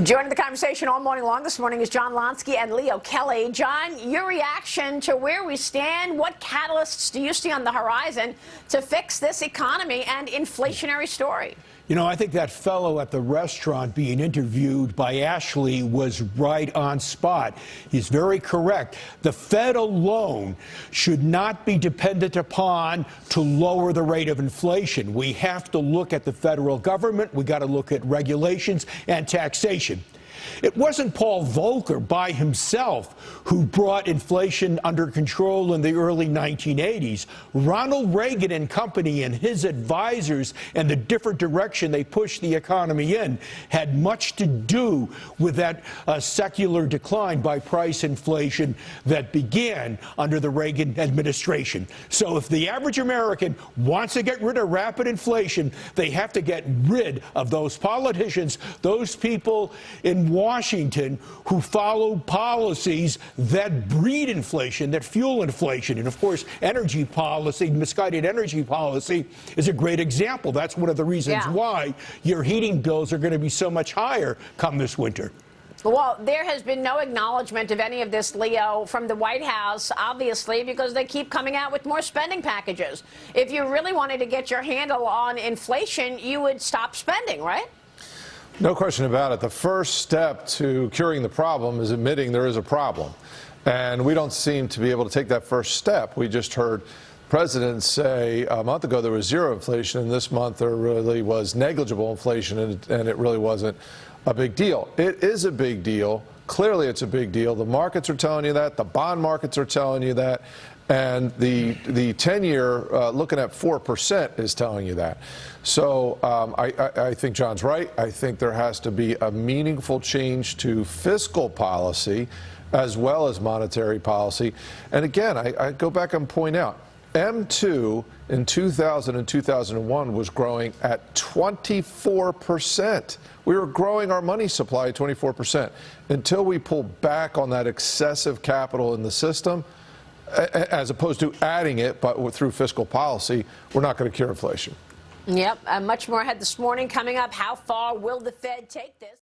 Joining the conversation all morning long this morning is John Lonsky and Leo Kelly. John, your reaction to where we stand, what catalysts do you see on the horizon to fix this economy and inflationary story? You know, I think that fellow at the restaurant being interviewed by Ashley was right on spot. He's very correct. The Fed alone should not be dependent upon to lower the rate of inflation. We have to look at the federal government. We got to look at regulations and taxation. It wasn't Paul Volcker by himself who brought inflation under control in the early 1980s. Ronald Reagan and company and his advisors and the different direction they pushed the economy in had much to do with that secular decline by price inflation that began under the Reagan administration. So if the average American wants to get rid of rapid inflation, they have to get rid of those politicians, those people in Washington who follow policies that breed inflation, that fuel inflation. And of course, energy policy, misguided energy policy, is a great example. That's one of the reasons why your heating bills are going to be so much higher come this winter. Well, there has been no acknowledgement of any of this, Leo, from the White House, obviously, because they keep coming out with more spending packages. If you really wanted to get your handle on inflation, you would stop spending, right? No question about it. The first step to curing the problem is admitting there is a problem. And we don't seem to be able to take that first step. We just heard the president say a month ago there was zero inflation, and this month there really was negligible inflation, and it really wasn't a big deal. It is a big deal. Clearly it's a big deal. The markets are telling you that. The bond markets are telling you that. And the 10-year looking at 4% is telling you that. So I think John's right. I think there has to be a meaningful change to fiscal policy as well as monetary policy. And again, I go back and point out, M2 in 2000 and 2001 was growing at 24%. We were growing our money supply at 24%. Until we pull back on that excessive capital in the system, as opposed to adding it, but through fiscal policy, we're not going to cure inflation. Yep, much more ahead this morning. Coming up, how far will the Fed take this?